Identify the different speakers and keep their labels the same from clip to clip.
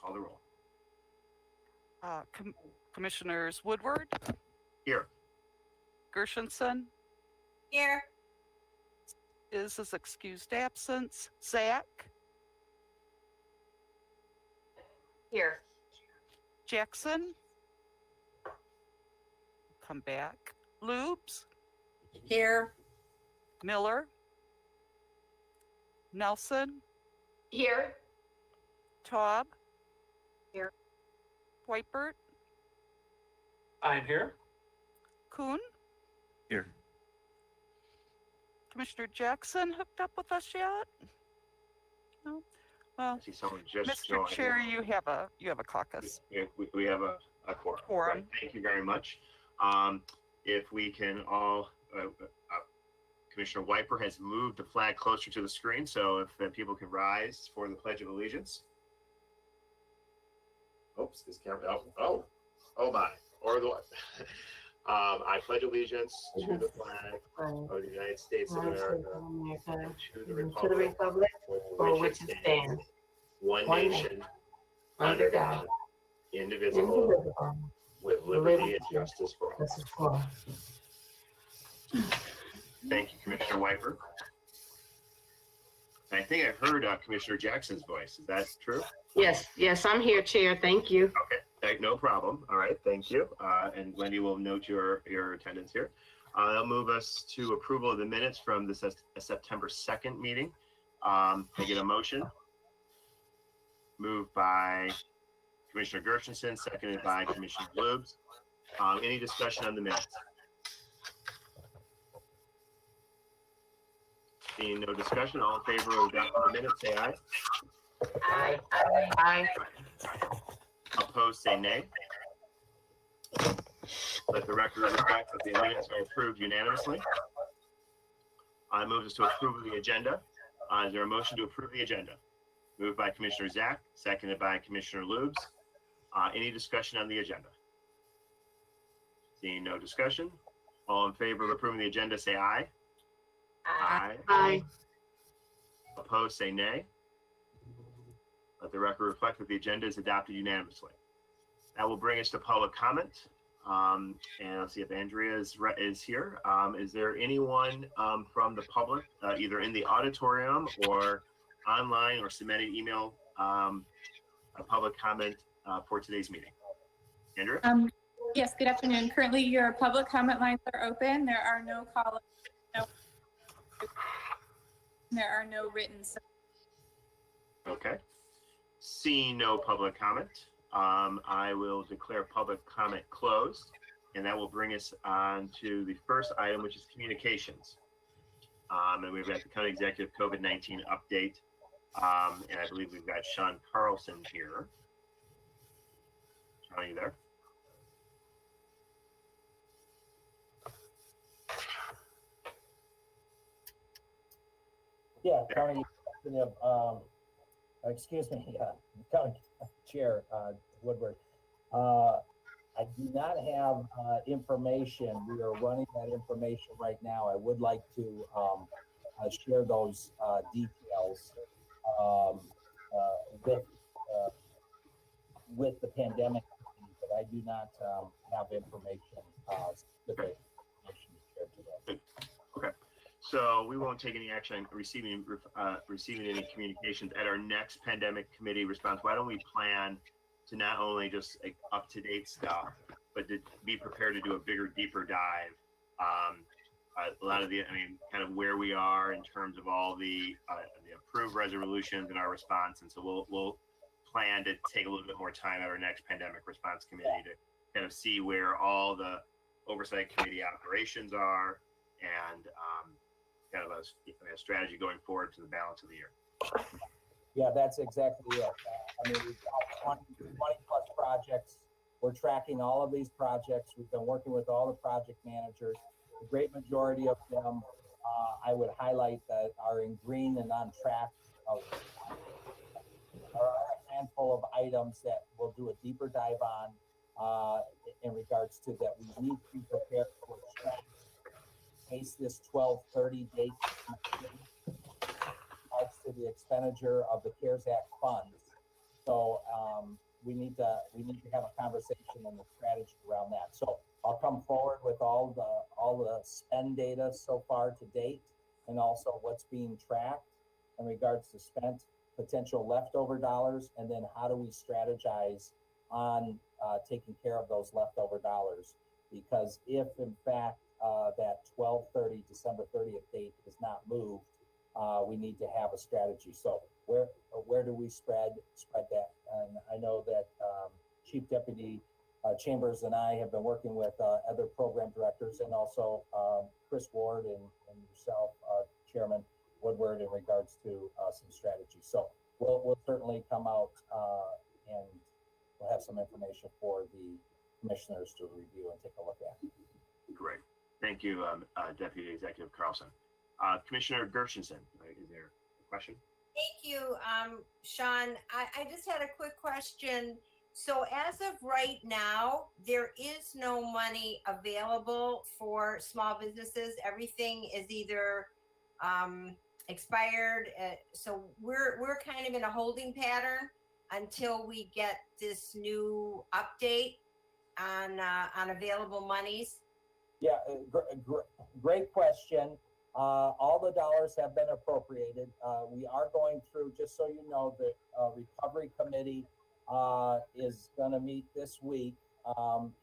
Speaker 1: call the roll.
Speaker 2: Commissioners Woodward,
Speaker 1: Here.
Speaker 2: Gershenson,
Speaker 3: Here.
Speaker 2: is excused absence. Zach,
Speaker 3: Here.
Speaker 2: Jackson, come back. Lubes,
Speaker 3: Here.
Speaker 2: Miller, Nelson,
Speaker 3: Here.
Speaker 2: Taub,
Speaker 3: Here.
Speaker 2: Whitebird,
Speaker 4: I'm here.
Speaker 2: Kuhn.
Speaker 4: Here.
Speaker 2: Commissioner Jackson hooked up with us yet? No. Well,
Speaker 1: I see someone just
Speaker 2: Mr.
Speaker 1: joined.
Speaker 2: Chair, you have a caucus.
Speaker 1: We have a quorum.
Speaker 2: Quorum.
Speaker 1: Right. Thank you very much. If we can all, Commissioner Wiper has moved the flag closer to the screen, so if people can rise for the Pledge of Allegiance. Oops, this camera. Oh my. Or the what? I pledge allegiance to the flag of the United States of America, and to the republic for which it stands, one nation, under God, indivisible, with liberty and justice for all. Thank you, Commissioner Wiper. I think I heard Commissioner Jackson's voice. Is that true?
Speaker 5: Yes, I'm here, Chair. Thank you.
Speaker 1: Okay, no problem. All right, thank you. And Wendy will note your attendance here. That'll move us to approval of the minutes from the September 2nd meeting. Can I get a motion? Moved by Commissioner Gershenson, seconded by Commissioner Lubes. Any discussion on the minutes? Seeing no discussion, all in favor of adopting the minutes, say aye.
Speaker 3: Aye.
Speaker 5: Aye.
Speaker 1: Opposed, say nay. Let the record reflect that the minutes are approved unanimously. I move us to approve the agenda. Is there a motion to approve the agenda? Moved by Commissioner Zach, seconded by Commissioner Lubes. Any discussion on the agenda? Seeing no discussion, all in favor of approving the agenda, say aye. Aye.
Speaker 5: Aye.
Speaker 1: Opposed, say nay. Let the record reflect that the agenda is adopted unanimously. That will bring us to public comment. And let's see if Andrea is here. Is there anyone from the public, either in the auditorium or online or submitted email, a public comment for today's meeting? Andrea?
Speaker 6: Yes, good afternoon. Currently, your public comment lines are open. There are no call. There are no written.
Speaker 1: Okay. Seeing no public comment, I will declare public comment closed, and that will bring us on to the first item, which is communications. And we've got the county executive COVID-19 update, and I believe we've got Sean Carlson here. Sean, are you there?
Speaker 7: Yeah, County excuse me, County Chair Woodward. I do not have information. We are running that information right now. I would like to share those details with the pandemic, but I do not have information specific information to share today.
Speaker 1: Okay. So we won't take any action on receiving any communications at our next pandemic committee response. Why don't we plan to not only just like up-to-date stuff, but to be prepared to do a bigger, deeper dive. A lot of kind of where we are in terms of all the approved resolutions and our response. And so we'll plan to take a little bit more time at our next pandemic response committee to kind of see where all the oversight committee operations are and kind of a strategy going forward to the balance of the year.
Speaker 7: Yeah, that's exactly it. I mean, we've got 20 plus projects. We're tracking all of these projects. We've been working with all the project managers. The great majority of them, I would highlight that are in green and on track. There are a handful of items that we'll do a deeper dive on in regards to that we need to be prepared for in case this 12/30 date to the expenditure of the CARES Act funds. So we need to have a conversation and a strategy around that. So I'll come forward with all the spend data so far to date, and also what's being tracked in regards to spent, potential leftover dollars, and then how do we strategize on taking care of those leftover dollars? Because if in fact that December 30th date is not moved, we need to have a strategy. So where do we spread that? And I know that Chief Deputy Chambers and I have been working with other program directors, and also Chris Ward and yourself, Chairman Woodward, in regards to some strategy. So we'll certainly come out and we'll have some information for the commissioners to review and take a look at.
Speaker 1: Great. Thank you, Deputy Executive Carlson. Commissioner Gershenson, is there a question?
Speaker 8: Thank you, Sean. I just had a quick question. So as of right now, there is no money available for small businesses. Everything is either expired. So we're kind of in a holding pattern until we get this new update on available monies.
Speaker 7: Yeah, great question. All the dollars have been appropriated. We are going through, just so you know, the recovery committee is going to meet this week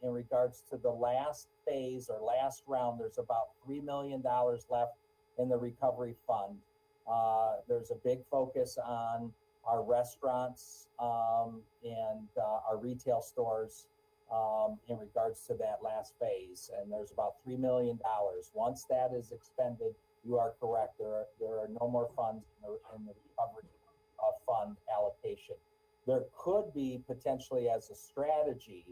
Speaker 7: in regards to the last phase or last round. There's about $3 million left in the recovery fund. There's a big focus on our restaurants and our retail stores in regards to that last phase, and there's about $3 million. Once that is expended, you are correct. There are no more funds in the recovery fund allocation. There could be potentially as a strategy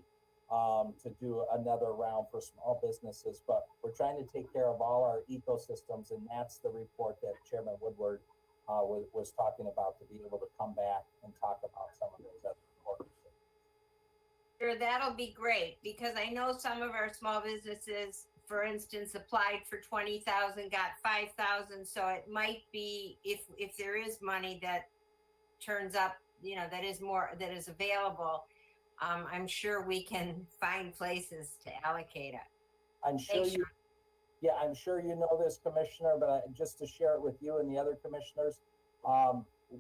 Speaker 7: to do another round for small businesses, but we're trying to take care of all our ecosystems, and that's the report that Chairman Woodward was talking about, to be able to come back and talk about some of those other important things.
Speaker 8: Sure, that'll be great, because I know some of our small businesses, for instance, applied for 20,000, got 5,000. So it might be, if there is money that turns up, that is available, I'm sure we can find places to allocate it.
Speaker 7: I'm sure
Speaker 8: Thanks,
Speaker 7: I'm sure you know this, Commissioner, but just to share it with you and the other commissioners,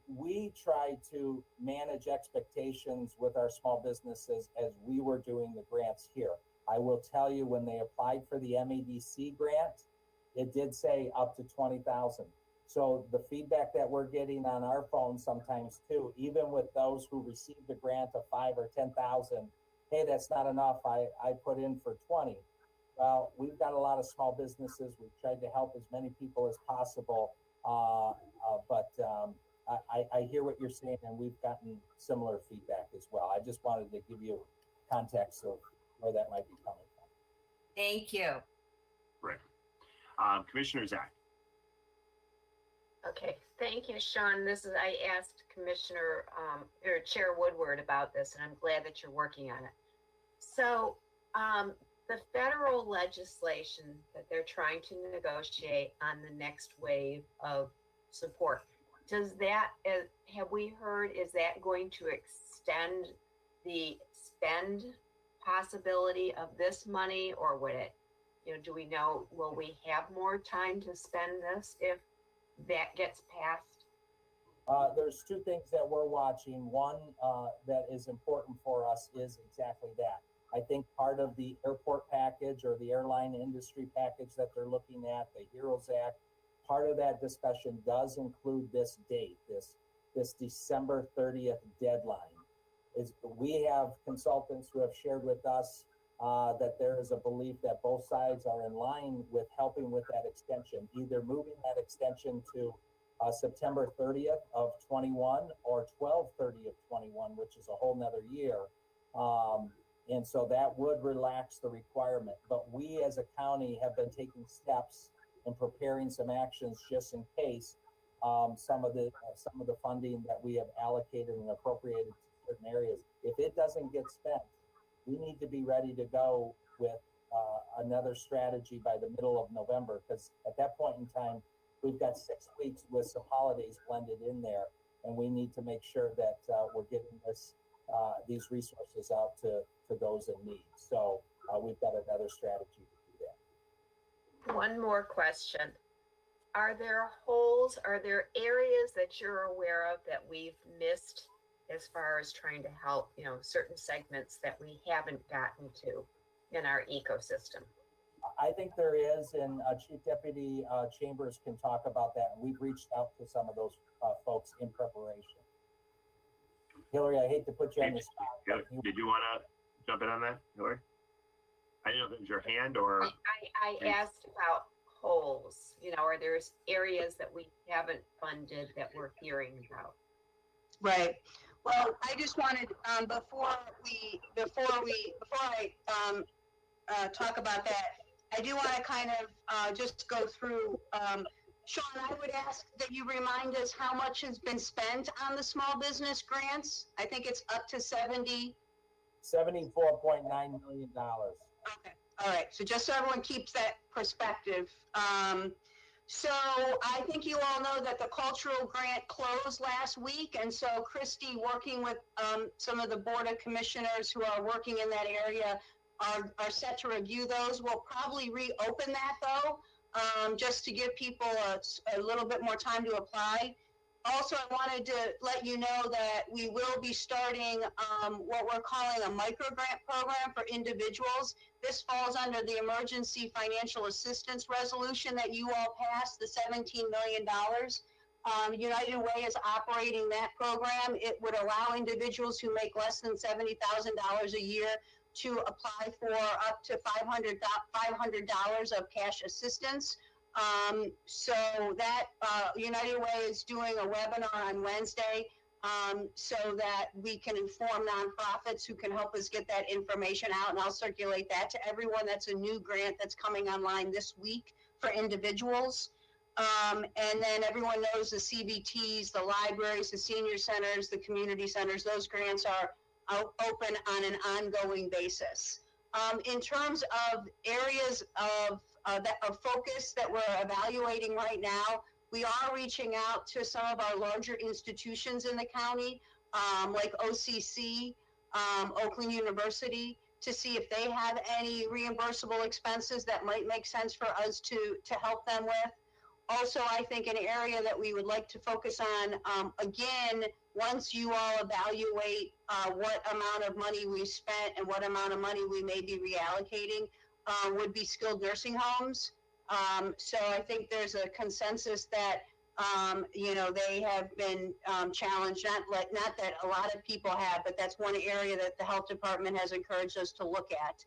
Speaker 7: we try to manage expectations with our small businesses as we were doing the grants here. I will tell you, when they applied for the MEDC grant, it did say up to 20,000. So the feedback that we're getting on our phone sometimes too, even with those who received a grant of 5 or 10,000, hey, that's not enough. I put in for 20. Well, we've got a lot of small businesses. We've tried to help as many people as possible. But I hear what you're saying, and we've gotten similar feedback as well. I just wanted to give you context of where that might be coming from.
Speaker 8: Thank you.
Speaker 1: Right. Commissioner Zach.
Speaker 3: Okay, thank you, Sean. I asked Commissioner or Chair Woodward about this, and I'm glad that you're working on it. So the federal legislation that they're trying to negotiate on the next wave of support, does that, have we heard, is that going to extend the spend possibility of this money, or would it, do we know, will we have more time to spend this if that gets passed?
Speaker 7: There's two things that we're watching. One that is important for us is exactly that. I think part of the airport package or the airline industry package that they're looking at, the HEROES Act, part of that discussion does include this date, this December 30th deadline. We have consultants who have shared with us that there is a belief that both sides are in line with helping with that extension, either moving that extension to September 30th of 21 or 12/30 of 21, which is a whole nother year. And so that would relax the requirement. But we as a county have been taking steps and preparing some actions just in case some of the funding that we have allocated and appropriated to certain areas, if it doesn't get spent, we need to be ready to go with another strategy by the middle of November, because at that point in time, we've got 6 weeks with some holidays blended in there. and we need to make sure that we're getting these resources out to those in need. So we've got another strategy to do that.
Speaker 3: One more question. Are there holes, are there areas that you're aware of that we've missed as far as trying to help, certain segments that we haven't gotten to in our ecosystem?
Speaker 7: I think there is, and Chief Deputy Chambers can talk about that. And we've reached out to some of those folks in preparation. Hillary, I hate to put you on the spot.
Speaker 1: Did you want to jump in on that, Hillary? I didn't know if it was your hand or.
Speaker 3: I asked about holes, are there areas that we haven't funded that we're hearing about?
Speaker 9: Right. Well, I just wanted, before I talk about that, I do want to kind of just go through. Sean, I would ask that you remind us how much has been spent on the small business grants. I think it's up to $74.9
Speaker 7: million.
Speaker 9: Okay. All right. So just so everyone keeps that perspective. So I think you all know that the cultural grant closed last week. And so Christy, working with some of the Board of Commissioners who are working in that area, are set to review those. We'll probably reopen that though, just to give people a little bit more time to apply. Also, I wanted to let you know that we will be starting what we're calling a micro grant program for individuals. This falls under the emergency financial assistance resolution that you all passed, the $17 million. United Way is operating that program. It would allow individuals who make less than $70,000 a year to apply for up to $500 of cash assistance. So that United Way is doing a webinar on Wednesday so that we can inform nonprofits who can help us get that information out, and I'll circulate that to everyone. That's a new grant that's coming online this week for individuals. And then everyone knows the CBTs, the libraries, the senior centers, the community centers, those grants are open on an ongoing basis. In terms of areas of focus that we're evaluating right now, we are reaching out to some of our larger institutions in the county, like OCC, Oakland University, to see if they have any reimbursable expenses that might make sense for us to help them with. Also, I think an area that we would like to focus on, again, once you all evaluate what amount of money we spent and what amount of money we may be reallocating, would be skilled nursing homes. So I think there's a consensus that, they have been challenged, not that a lot of people have, but that's one area that the health department has encouraged us to look at.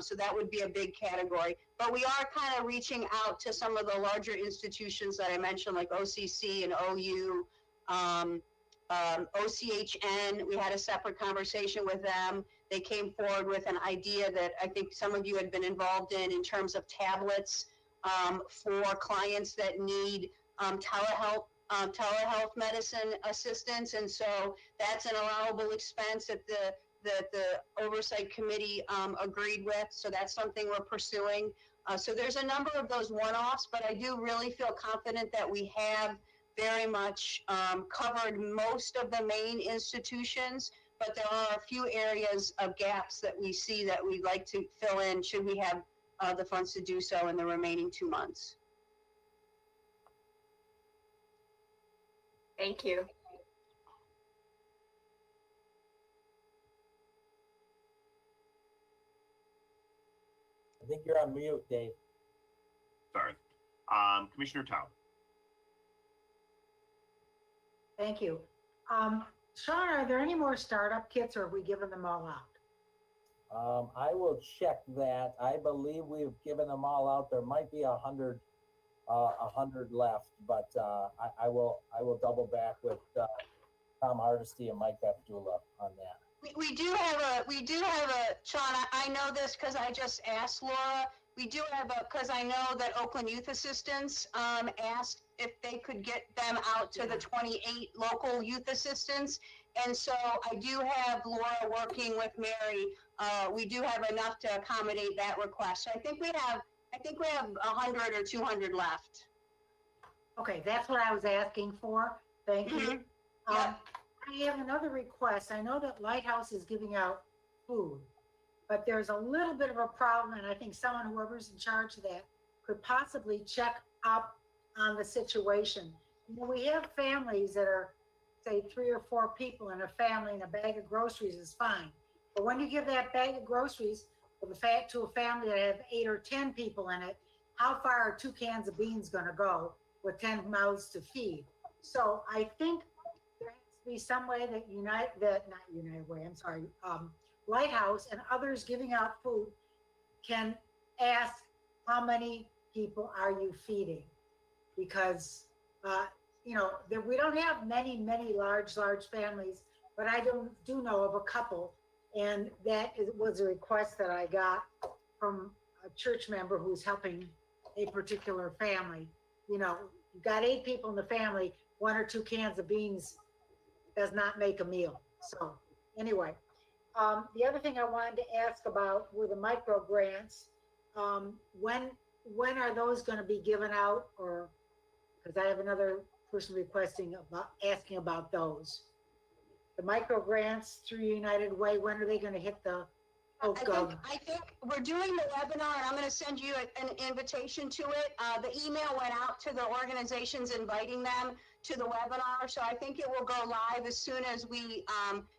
Speaker 9: So that would be a big category. But we are kind of reaching out to some of the larger institutions that I mentioned, like OCC and OU, OCHN. We had a separate conversation with them. They came forward with an idea that I think some of you had been involved in terms of tablets for clients that need telehealth medicine assistance. And so that's an allowable expense that the oversight committee agreed with. So that's something we're pursuing. So there's a number of those one-offs, but I do really feel confident that we have very much covered most of the main institutions, but there are a few areas of gaps that we see that we'd like to fill in should we have the funds to do so in the remaining 2 months.
Speaker 3: Thank you.
Speaker 7: I think you're on mute, Dave.
Speaker 1: Sorry. Commissioner Tao.
Speaker 10: Thank you. Sean, are there any more startup kits, or have we given them all out?
Speaker 7: I will check that. I believe we've given them all out. There might be 100 left, but I will double back with Tom Hardesty and Mike Abdullah on that.
Speaker 9: We do have a, Sean, I know this because I just asked Laura. We do have because I know that Oakland Youth Assistance asked if they could get them out to the 28 local youth assistants. And so I do have Laura working with Mary. We do have enough to accommodate that request. So I think we have 100 or 200 left.
Speaker 10: Okay, that's what I was asking for. Thank you. I have another request. I know that Lighthouse is giving out food, but there's a little bit of a problem, and I think whoever's in charge of that, could possibly check up on the situation. You know, we have families that are, say, 3 or 4 people in a family, and a bag of groceries is fine. But when you give that bag of groceries to a family that have 8 or 10 people in it, how far are 2 cans of beans gonna go with 10 mouths to feed? So I think there has to be some way that Lighthouse and others giving out food can ask, how many people are you feeding? Because, we don't have many large families, but I do know of a couple. And was a request that I got from a church member who's helping a particular family. You know, you've got 8 people in the family, 1 or 2 cans of beans does not make a meal. So anyway, the other thing I wanted to ask about were the micro grants. When are those going to be given out? Or because I have another person asking about those. The micro grants through United Way, when are they going to hit the
Speaker 9: I think we're doing the webinar, and I'm going to send you an invitation to it. The email went out to the organizations inviting them to the webinar, so I think it will go live as soon as we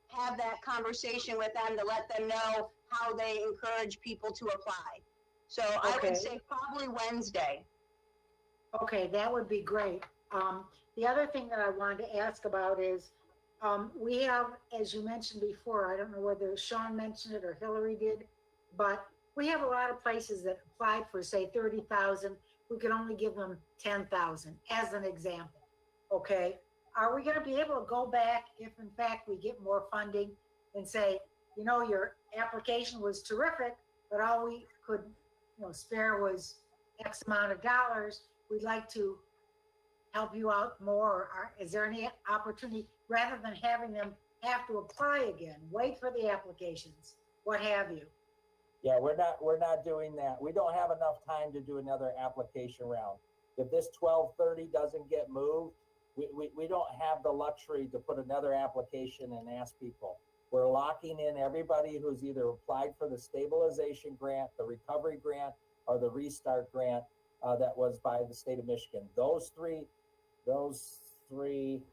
Speaker 9: have that conversation with them to let them know how they encourage people to apply. So I would say probably Wednesday.
Speaker 10: Okay, that would be great. The other thing that I wanted to ask about is, we have, as you mentioned before, I don't know whether Sean mentioned it or Hillary did, but we have a lot of places that applied for, say, 30,000. We could only give them 10,000 as an example. Okay. Are we going to be able to go back if in fact we get more funding and say, your application was terrific, but all we could, spare was X amount of dollars. We'd like to help you out more. Is there any opportunity, rather than having them have to apply again, wait for the applications, what have you?
Speaker 7: Yeah, we're not doing that. We don't have enough time to do another application round. If this 1230 doesn't get moved, we don't have the luxury to put another application and ask people. We're locking in everybody who's either applied for the stabilization grant, the recovery grant, or the restart grant that was by the state of Michigan. Those three,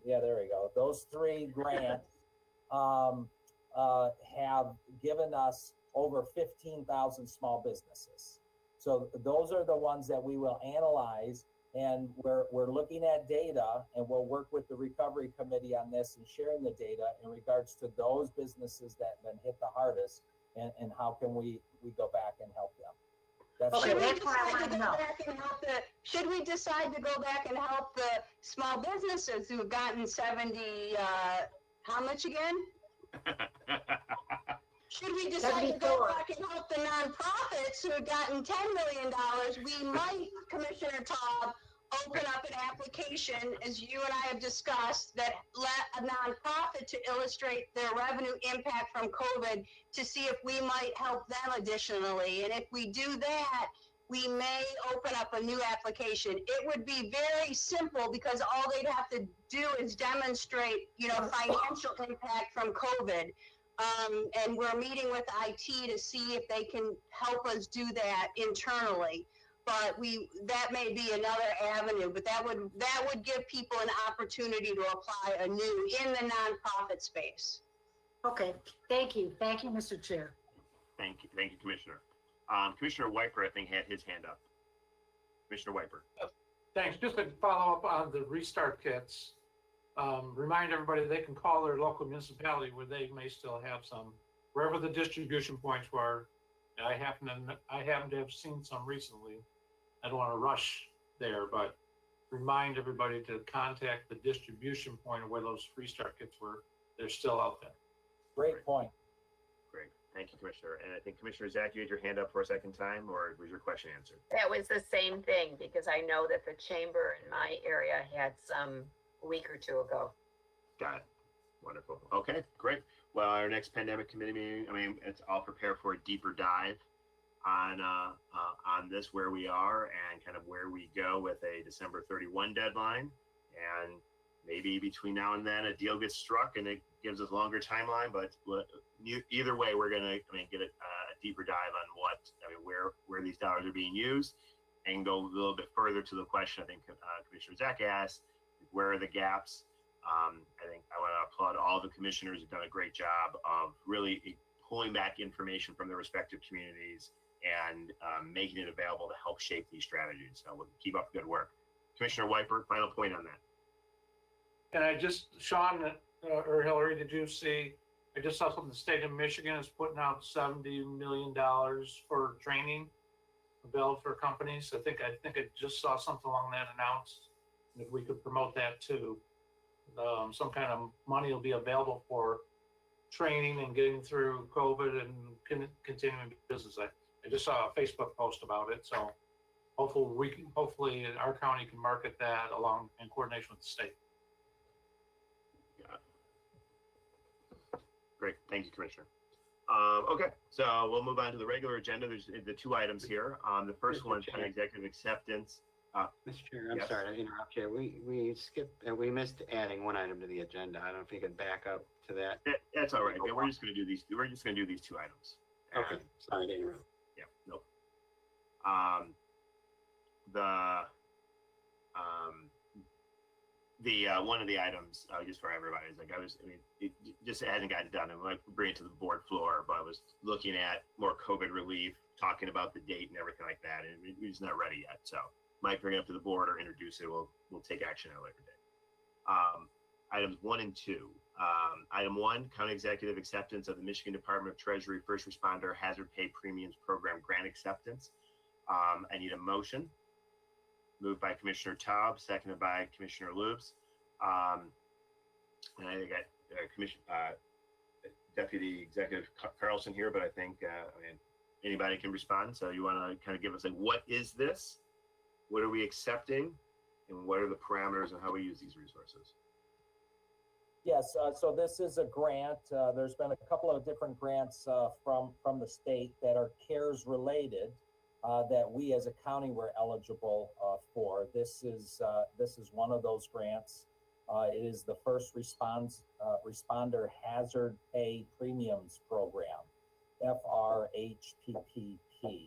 Speaker 7: yeah, there we go. Those 3 grants have given us over 15,000 small businesses. So those are the ones that we will analyze, and we're looking at data, and we'll work with the recovery committee on this and sharing the data in regards to those businesses that have been hit the hardest, and how can we go back and help them.
Speaker 9: Should we decide to go back and help the small businesses who have gotten 70, how much again? Should we decide to go back and help the nonprofits who have gotten $10 million? We might, Commissioner Taub, open up an application, as you and I have discussed, that let a nonprofit to illustrate their revenue impact from COVID to see if we might help them additionally. And if we do that, we may open up a new application. It would be very simple because all they'd have to do is demonstrate, financial impact from COVID. And we're meeting with IT to see if they can help us do that internally. But that may be another avenue, but that would give people an opportunity to apply anew in the nonprofit space.
Speaker 10: Okay, thank you, Mr. Chair.
Speaker 1: Thank you, Commissioner. Commissioner Wiper, I think, had his hand up. Commissioner Wiper.
Speaker 4: Thanks. Just to follow up on the restart kits, remind everybody they can call their local municipality where they may still have some, wherever the distribution points were. I happen to have seen some recently. I don't want to rush there, but remind everybody to contact the distribution point where those restart kits were. They're still out there.
Speaker 7: Great point.
Speaker 1: Great. Thank you, Commissioner. And I think, Commissioner Zach, you had your hand up for a second time, or was your question answered?
Speaker 3: That was the same thing, because I know that the chamber in my area had some a week or 2 ago.
Speaker 1: Got it. Wonderful. Okay, great. Well, our next pandemic committee meeting, I'll prepare for a deeper dive on this, where we are and kind of where we go with a December 31 deadline. And maybe between now and then a deal gets struck and it gives us longer timeline, but either way, we're going to, get a deeper dive on where these dollars are being used, and go a little bit further to the question I think Commissioner Zach asked, where are the gaps? I think I want to applaud all the commissioners who've done a great job of really pulling back information from their respective communities and making it available to help shape these strategies. So we'll keep up the good work. Commissioner Wiper, final point on that.
Speaker 4: And Sean or Hillary, did you see, I just saw something, the state of Michigan is putting out $70 million for training available for companies. I think I just saw something along that announced. If we could promote that too, some kind of money will be available for training and getting through COVID and continuing business. I just saw a Facebook post about it, so hopefully our county can market that along in coordination with the state.
Speaker 1: Great, thank you, Commissioner. Okay, so we'll move on to the regular agenda. There's the two items here. The first one is kind of executive acceptance.
Speaker 11: Mr. Chair, I'm
Speaker 1: yes.
Speaker 11: sorry to interrupt you. We skipped, we missed adding one item to the agenda. I don't know if you could back up to that.
Speaker 1: That's all right. Yeah, we're just going to do these. We're just going to do these two items.
Speaker 11: Okay, sorry to interrupt.
Speaker 1: Yeah, nope. One of the items, just for everybody, is like it just hasn't gotten done, and like bring it to the board floor. But I was looking at more COVID relief, talking about the date and everything like that, and it's not ready yet. So might bring it up to the board or introduce it. We'll take action at a later date. Items 1 and 2. Item 1, county executive acceptance of the Michigan Department of Treasury First Responder Hazard Pay Premiums Program grant acceptance. I need a motion. Moved by Commissioner Taub, seconded by Commissioner Loops. And I think Deputy Executive Carlson here, but I think anybody can respond. So you want to kind of give us like, what is this? What are we accepting? And what are the parameters and how we use these resources?
Speaker 7: Yes, so this is a grant. There's been a couple of different grants from the state that are CARES related that we as a county were eligible for. This is one of those grants. It is the First Responder Hazard Pay Premiums Program, FRHPPP.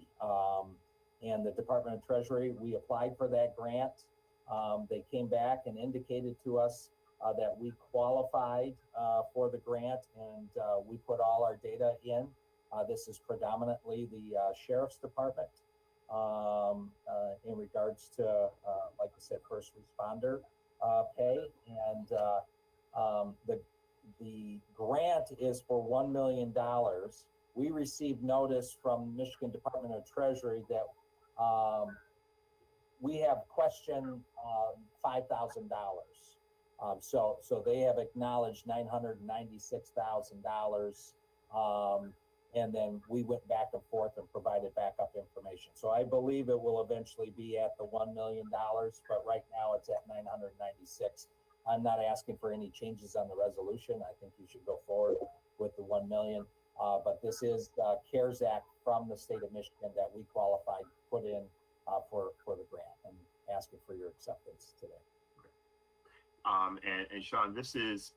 Speaker 7: And the Department of Treasury, we applied for that grant. They came back and indicated to us that we qualified for the grant, and we put all our data in. This is predominantly the Sheriff's Department in regards to, like I said, first responder pay. And the grant is for $1 million. We received notice from Michigan Department of Treasury that we have questioned $5,000. So they have acknowledged $996,000. And then we went back and forth and provided backup information. So I believe it will eventually be at the $1 million, but right now it's at 996. I'm not asking for any changes on the resolution. I think you should go forward with the 1 million. But this is the CARES Act from the state of Michigan that we qualified, put in for the grant, and asking for your acceptance today.
Speaker 1: And Sean, this is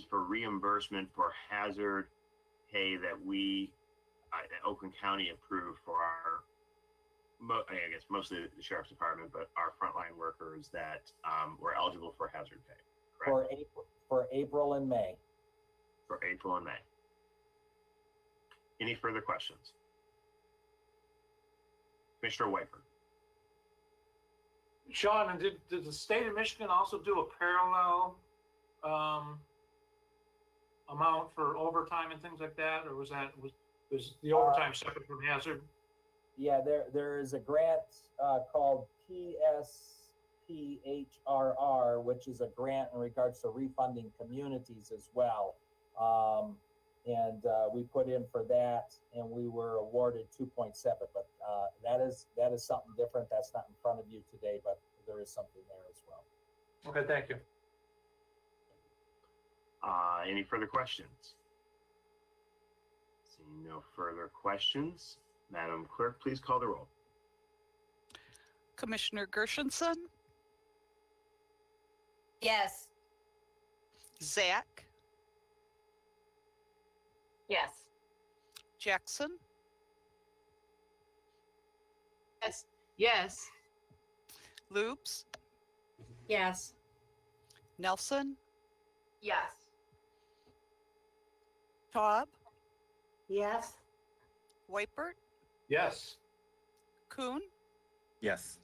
Speaker 1: for reimbursement for hazard pay that we, Oakland County approved for our, I guess mostly the Sheriff's Department, but our frontline workers that were eligible for hazard pay. Correct?
Speaker 7: For April and May.
Speaker 1: For April and May. Any further questions? Commissioner Wiper.
Speaker 4: Sean, and did the state of Michigan also do a parallel amount for overtime and things like that, or was the overtime separate from hazard?
Speaker 7: Yeah, there is a grant called PSPHRR, which is a grant in regards to refunding communities as well. And we put in for that, and we were awarded 2.7. But that is something different. That's not in front of you today, but there is something there as well.
Speaker 4: Okay, thank you.
Speaker 1: Any further questions? Seeing no further questions, Madam Clerk, please call the roll.
Speaker 2: Commissioner Gershenson,
Speaker 8: Yes.
Speaker 2: Zach,
Speaker 3: Yes.
Speaker 2: Jackson,
Speaker 5: Yes. Yes.
Speaker 2: Lubes,
Speaker 8: Yes.
Speaker 2: Nelson,
Speaker 3: Yes.
Speaker 2: Taub,
Speaker 10: Yes.
Speaker 2: Whitebert,
Speaker 4: Yes.
Speaker 2: Kuhn,
Speaker 12: Yes.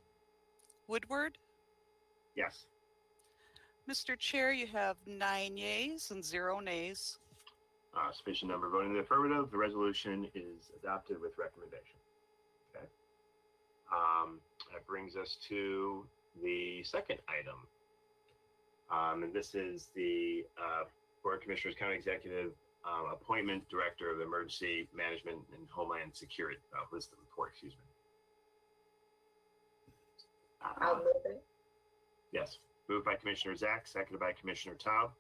Speaker 2: Woodward.
Speaker 1: Yes.
Speaker 2: Mr. Chair, you have 9 yeas and 0 nays.
Speaker 1: Sufficient number voting in the affirmative. The resolution is adopted with recommendation. Okay. That brings us to the second item. And this is the Board of Commissioners County Executive Appointment Director of Emergency Management and Homeland Security. List of report, excuse me.
Speaker 3: I'll move it.
Speaker 1: Yes. Moved by Commissioner Zach, seconded by Commissioner Taub.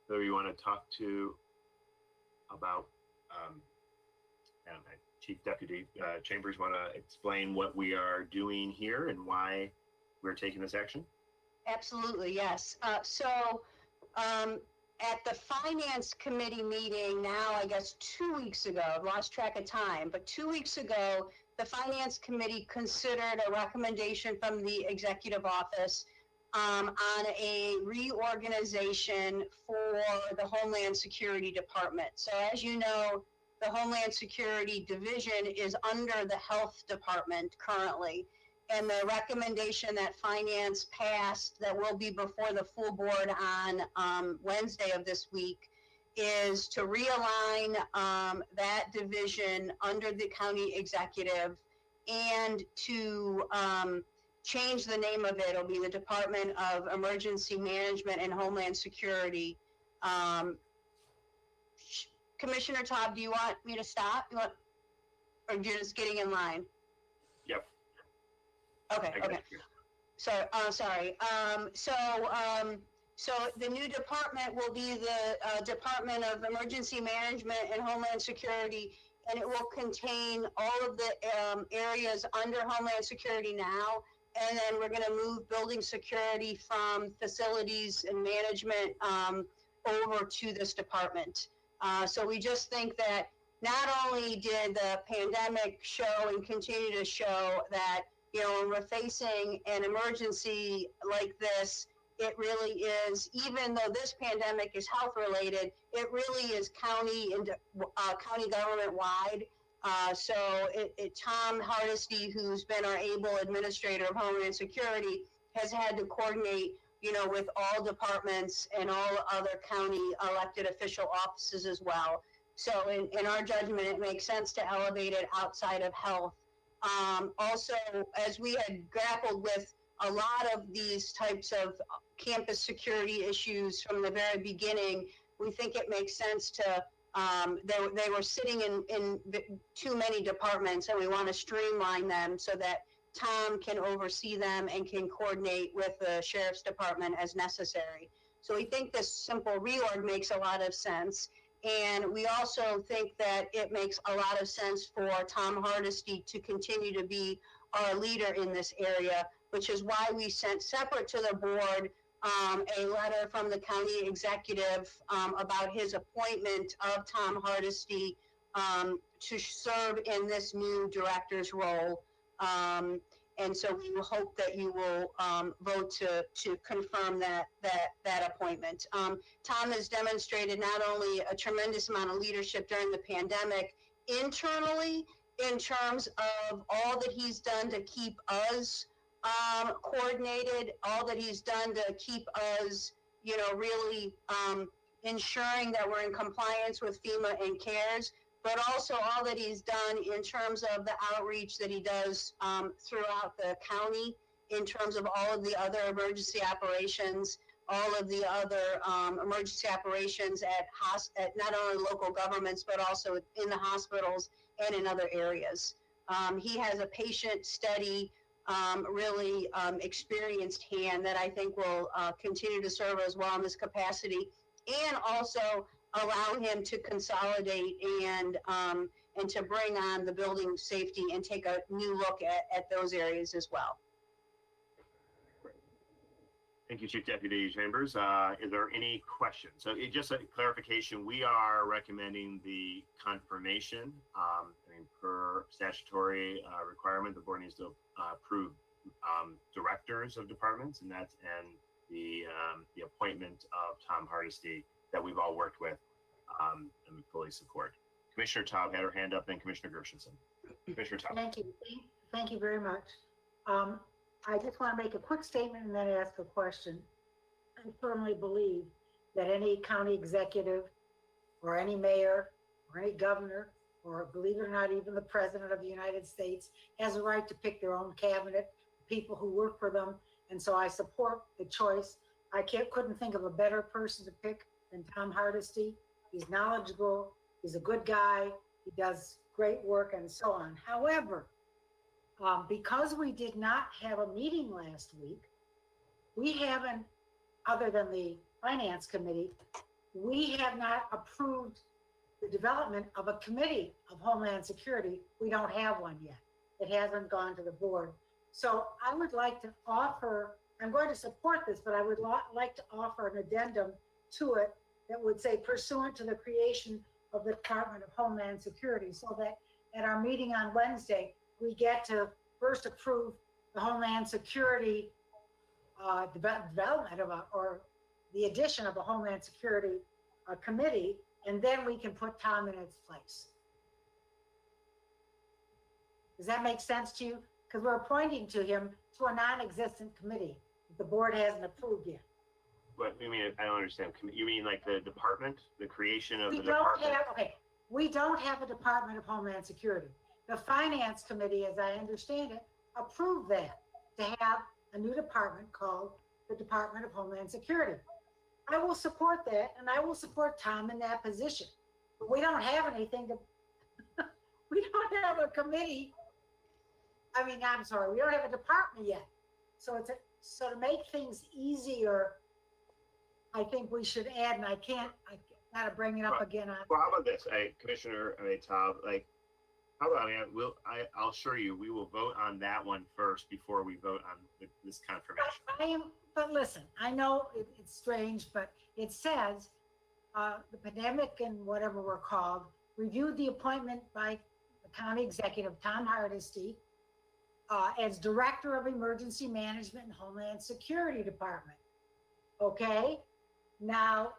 Speaker 1: Who you want to talk to about, Chief Deputy Chambers, want to explain what we are doing here and why we're taking this action?
Speaker 9: Absolutely, yes. At the Finance Committee meeting now, I guess 2 weeks ago, I've lost track of time, but 2 weeks ago, the Finance Committee considered a recommendation from the Executive Office on a reorganization for the Homeland Security Department. So as you know, the Homeland Security Division is under the Health Department currently. And the recommendation that Finance passed that will be before the full board on Wednesday of this week is to realign that division under the county executive and to change the name of it. It'll be the Department of Emergency Management and Homeland Security. Commissioner Taub, do you want me to stop? Or you're just getting in line?
Speaker 1: Yep.
Speaker 9: Okay, okay. So, sorry. So the new department will be the Department of Emergency Management and Homeland Security, and it will contain all of the areas under Homeland Security now. And then we're going to move building security from facilities and management over to this department. So we just think that not only did the pandemic show and continue to show that, you know, when we're facing an emergency like this, it really is, even though this pandemic is health related, it really is county and county government wide. So Tom Hardesty, who's been our able administrator of Homeland Security, has had to coordinate, you know, with all departments and all other county elected official offices as well. So in our judgment, it makes sense to elevate it outside of health. Also, as we had grappled with a lot of these types of campus security issues from the very beginning, we think it makes sense to, they were sitting in too many departments, and we want to streamline them so that Tom can oversee them and can coordinate with the Sheriff's Department as necessary. So we think this simple reorg makes a lot of sense. And we also think that it makes a lot of sense for Tom Hardesty to continue to be our leader in this area, which is why we sent separate to the board a letter from the county executive about his appointment of Tom Hardesty to serve in this new director's role. And so we hope that you will vote to confirm that appointment. Tom has demonstrated not only a tremendous amount of leadership during the pandemic internally, in terms of all that he's done to keep us coordinated, all that he's done to keep us, you know, really ensuring that we're in compliance with FEMA and CARES, but also all that he's done in terms of the outreach that he does throughout the county, in terms of all of the other emergency operations, all of the other emergency operations at not only local governments, but also in the hospitals and in other areas. He has a patient, steady, really experienced hand that I think will continue to serve as well in this capacity, and also allow him to consolidate and to bring on the building safety and take a new look at those areas as well.
Speaker 1: Thank you, Chief Deputy Chambers. Is there any questions? So just a clarification, we are recommending the confirmation. I mean, per statutory requirement, the board needs to approve directors of departments, and the appointment of Tom Hardesty that we've all worked with and we fully support. Commissioner Taub had her hand up, then Commissioner Gershenson. Commissioner Taub.
Speaker 10: Thank you. Thank you very much. I just want to make a quick statement and then ask a question. I firmly believe that any county executive or any mayor or any governor, or believe it or not, even the president of the United States has a right to pick their own cabinet, people who work for them. And so I support the choice. I couldn't think of a better person to pick than Tom Hardesty. He's knowledgeable. He's a good guy. He does great work and so on. However, because we did not have a meeting last week, we haven't, other than the Finance Committee, we have not approved the development of a committee of Homeland Security. We don't have one yet. It hasn't gone to the board. So I would like to offer, I'm going to support this, but I would like to offer an addendum to it that would say pursuant to the creation of the Department of Homeland Security, so that at our meeting on Wednesday, we get to first approve the Homeland Security development of or the addition of a Homeland Security committee, and then we can put Tom in its place. Does that make sense to you? Because we're appointing to him to a non-existent committee that the board hasn't approved yet.
Speaker 1: What you mean? I don't understand. You mean like the department, the creation of
Speaker 10: We
Speaker 1: the
Speaker 10: don't
Speaker 1: department?
Speaker 10: have, okay, we don't have a Department of Homeland Security. The Finance Committee, as I understand it, approved that, to have a new department called the Department of Homeland Security. I will support that, and I will support Tom in that position. But we don't have anything to, we don't have a committee. I mean, I'm sorry, we don't have a department yet. So so to make things easier, I think we should add, and I gotta bring it up again.
Speaker 1: Well, how about this, Commissioner Taub? Like, how about I'll assure you, we will vote on that one first before we vote on this confirmation.
Speaker 10: But listen, I know it's strange, but it says the pandemic and whatever we're called reviewed the appointment by the county executive Tom Hardesty as Director of Emergency Management and Homeland Security Department. Okay, now,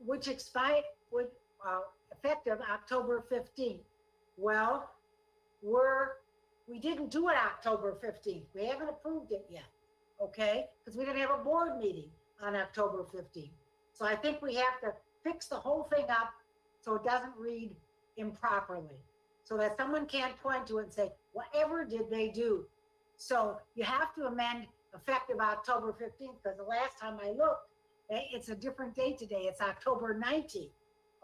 Speaker 10: which expired effective October 15th. Well, we didn't do it October 15th. We haven't approved it yet, okay? Because we didn't have a board meeting on October 15th. So I think we have to fix the whole thing up so it doesn't read improperly, so that someone can't point to it and say, whatever did they do? So you have to amend effective October 15th, because the last time I looked, it's a different date today. It's October 19th,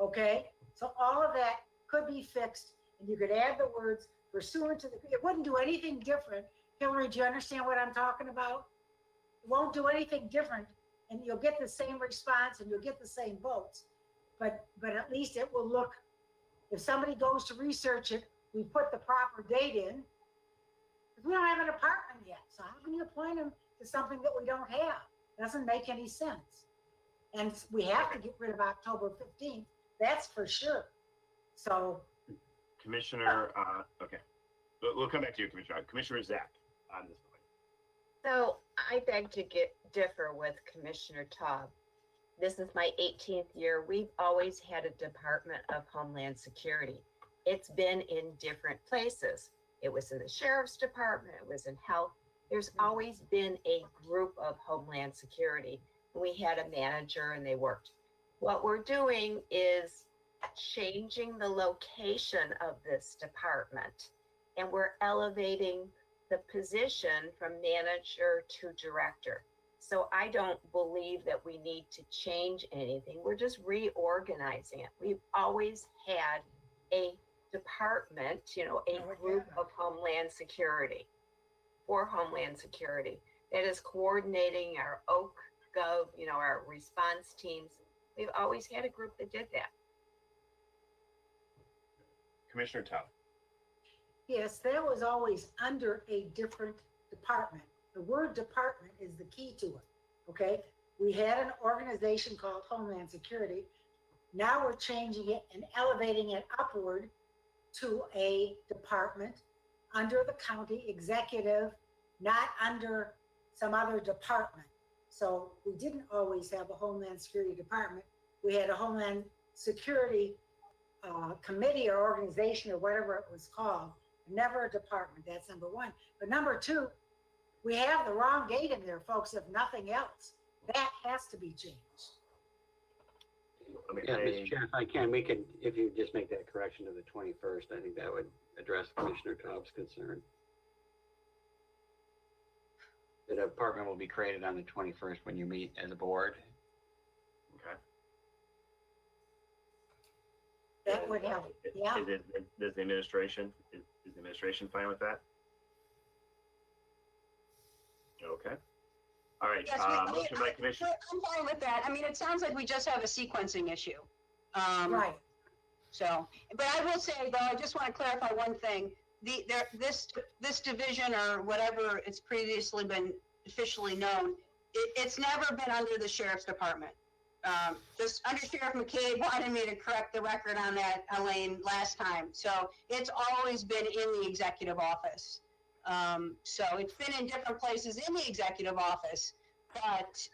Speaker 10: okay? So all of that could be fixed, and you could add the words pursuant to it wouldn't do anything different. Hillary, do you understand what I'm talking about? It won't do anything different, and you'll get the same response and you'll get the same votes. But at least it will look, if somebody goes to research it, we put the proper date in, because we don't have a department yet. So how can you appoint them to something that we don't have? It doesn't make any sense. And we have to get rid of October 15th. That's for sure. So.
Speaker 1: Commissioner, okay. We'll come back to you, Commissioner. Commissioner Zach on this point.
Speaker 3: So I beg to differ with Commissioner Taub. This is my 18th year. We've always had a Department of Homeland Security. It's been in different places. It was in the Sheriff's Department. It was in Health. There's always been a group of Homeland Security. We had a manager and they worked. What we're doing is changing the location of this department, and we're elevating the position from manager to director. So I don't believe that we need to change anything. We're just reorganizing it. We've always had a department, a group of Homeland Security, for Homeland Security, that is coordinating our Oak Gov, our response teams. We've always had a group that did that.
Speaker 1: Commissioner Taub.
Speaker 10: Yes, that was always under a different department. The word department is the key to it, Okay, we had an organization called Homeland Security. Now we're changing it and elevating it upward to a department under the county executive, not under some other department. So we didn't always have a Homeland Security department. We had a Homeland Security committee or organization or whatever it was called, never a department. That's number one. But number two, we have the wrong date in there, folks, if nothing else. That has to be changed.
Speaker 11: Yeah, Mr. Chair, if I can, we could, if you just make that correction to the 21st, I think that would address Commissioner Taub's concern. The department will be created on the 21st when you meet as a board.
Speaker 1: Okay.
Speaker 10: That would help, yeah.
Speaker 1: Is the administration fine with that? Okay. All right.
Speaker 9: Yes,
Speaker 1: Motion by Commissioner.
Speaker 9: I'm fine with that. I mean, it sounds like we just have a sequencing issue.
Speaker 10: Right.
Speaker 9: So, but I will say though, I just want to clarify one thing. This division or whatever it's previously been officially known, it's never been under the sheriff's department. Just Under Sheriff McCabe wanted me to correct the record on that, Elaine, last time. So it's always been in the executive office. So it's been in different places in the executive office, but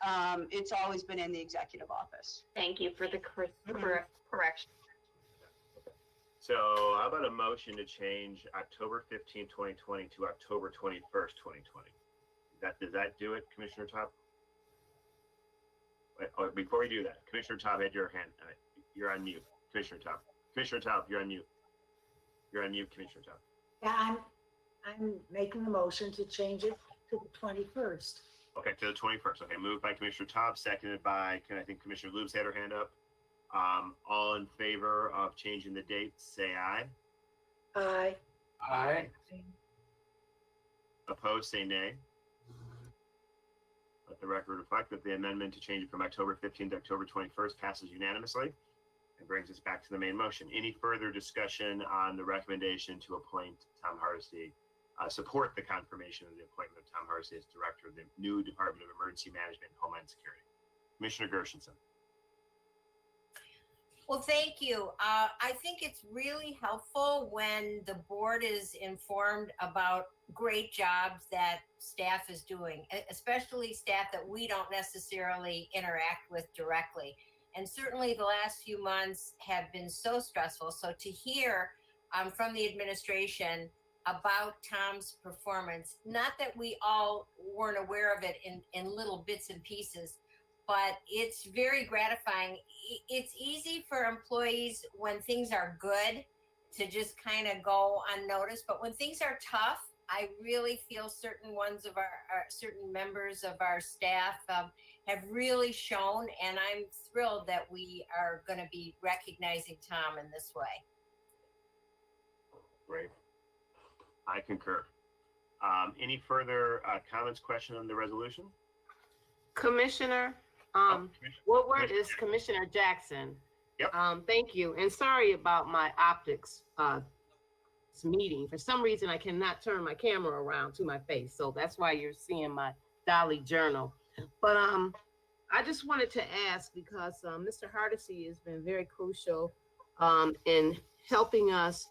Speaker 9: it's always been in the executive office.
Speaker 3: Thank you for the correction.
Speaker 1: So how about a motion to change October 15, 2020 to October 21st, 2020? Does that do it, Commissioner Top? Wait, oh, before we do that, Commissioner Top had your hand. You're on mute, Commissioner Top. Commissioner Top, you're on mute. You're on mute, Commissioner Top.
Speaker 10: Yeah, I'm making the motion to change it to the 21st.
Speaker 1: Okay, to the 21st. Okay, moved by Commissioner Top, seconded by, I think Commissioner Loob's had her hand up. All in favor of changing the date, say aye.
Speaker 10: Aye.
Speaker 4: Aye.
Speaker 1: Opposed, say nay. Let the record reflect that the amendment to change it from October 15th to October 21st passes unanimously and brings us back to the main motion. Any further discussion on the recommendation to appoint Tom Hardesty, support the confirmation of the appointment of Tom Hardesty as Director of the new Department of Emergency Management and Homeland Security? Commissioner Gershenson.
Speaker 8: Well, thank you. I think it's really helpful when the board is informed about great jobs that staff is doing, especially staff that we don't necessarily interact with directly. And certainly the last few months have been so stressful. So to hear from the administration about Tom's performance, not that we all weren't aware of it in little bits and pieces, but it's very gratifying. It's easy for employees when things are good to just kind of go unnoticed, but when things are tough, I really feel certain certain members of our staff have really shown, and I'm thrilled that we are going to be recognizing Tom in this way.
Speaker 1: Great. I concur. Any further comments, questions on the resolution?
Speaker 5: Commissioner, what word is Commissioner Jackson?
Speaker 1: Yep.
Speaker 5: Thank you. And sorry about my optics meeting. For some reason, I cannot turn my camera around to my face. So that's why you're seeing my Dolly journal. But I just wanted to ask, because Mr. Hardesty has been very crucial in helping us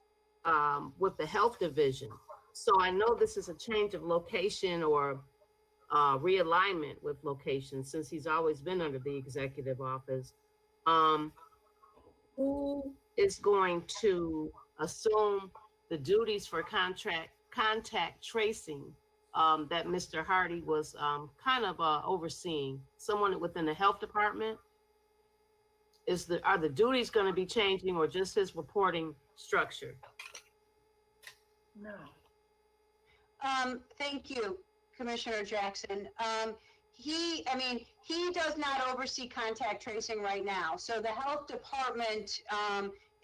Speaker 5: with the health division. So I know this is a change of location or realignment with location, since he's always been under the executive office. Who is going to assume the duties for contact tracing that Mr. Hardy was kind of overseeing? Someone within the health department? Are the duties going to be changing, or just his reporting structure?
Speaker 10: No.
Speaker 9: Thank you, Commissioner Jackson. He does not oversee contact tracing right now. So the health department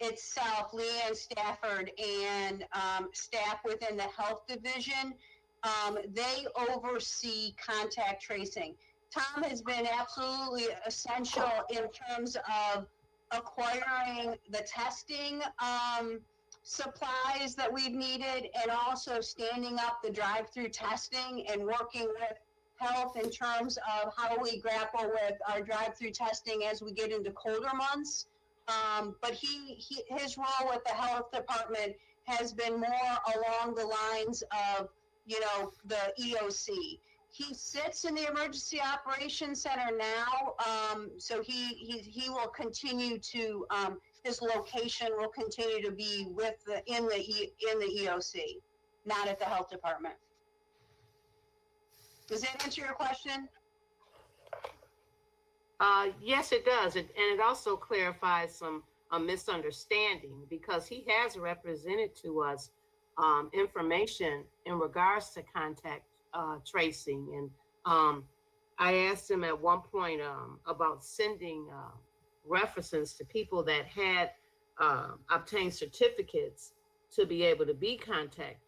Speaker 9: itself, Leanne Stafford and staff within the health division, they oversee contact tracing. Tom has been absolutely essential in terms of acquiring the testing supplies that we've needed, and also standing up the drive-through testing and working with health in terms of how we grapple with our drive-through testing as we get into colder months. But his role with the health department has been more along the lines of, the EOC. He sits in the Emergency Operations Center now, so he will continue to, his location will continue to be in the EOC, not at the health department. Does that answer your question?
Speaker 5: Yes, it does. And it also clarifies a misunderstanding, because he has represented to us information in regards to contact tracing. And I asked him at one point about sending references to people that had obtained certificates to be able to be contact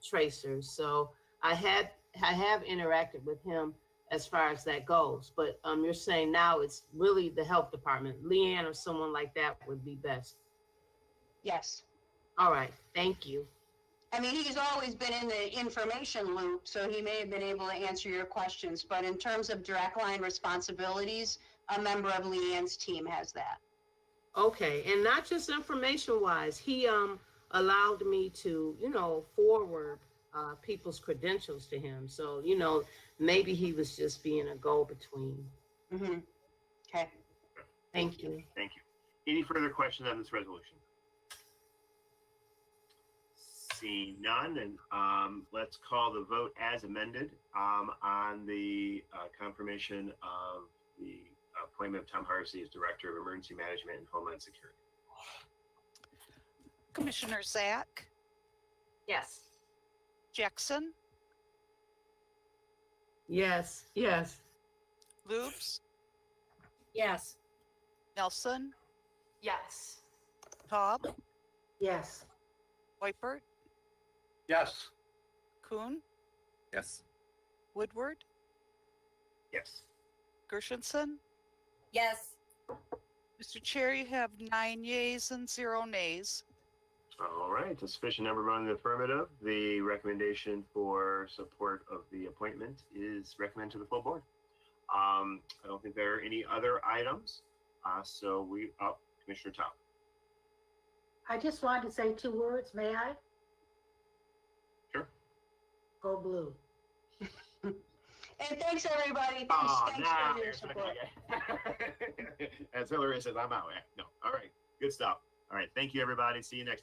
Speaker 5: tracers. So I have interacted with him as far as that goes. But you're saying now it's really the health department. Leanne or someone like that would be best.
Speaker 9: Yes.
Speaker 5: All right. Thank you.
Speaker 9: I mean, he's always been in the information loop, so he may have been able to answer your questions. But in terms of direct line responsibilities, a member of Leanne's team has that.
Speaker 5: Okay. And not just information wise, he allowed me to, forward people's credentials to him. So, maybe he was just being a go-between.
Speaker 9: Mm-hmm. Okay.
Speaker 5: Thank you.
Speaker 1: Thank you. Any further questions on this resolution? Seeing none, and let's call the vote as amended on the confirmation of the appointment of Tom Harsey as Director of Emergency Management and Homeland Security.
Speaker 2: Commissioner Zach,
Speaker 3: Yes.
Speaker 2: Jackson,
Speaker 5: Yes. Yes.
Speaker 2: Lubes,
Speaker 8: Yes.
Speaker 2: Nelson,
Speaker 8: Yes.
Speaker 2: Taub,
Speaker 10: Yes.
Speaker 2: Kuiper,
Speaker 4: Yes.
Speaker 2: Kuhn,
Speaker 12: Yes.
Speaker 2: Woodward,
Speaker 1: Yes.
Speaker 2: Gershenson.
Speaker 8: Yes.
Speaker 2: Mr. Chair, you have 9 yeas and 0 nays.
Speaker 1: All right, a sufficient number voting in the affirmative. The recommendation for support of the appointment is recommended to the full board. I don't think there are any other items. So Commissioner Top.
Speaker 10: I just wanted to say 2 words, may I?
Speaker 1: Sure.
Speaker 10: Go Blue.
Speaker 9: And thanks, everybody. Thanks,
Speaker 1: Oh,
Speaker 9: thanks
Speaker 1: nah,
Speaker 9: for your support.
Speaker 1: As Hillary says, I'm out. No. All right. Good stuff. All right. Thank you, everybody. See you next time.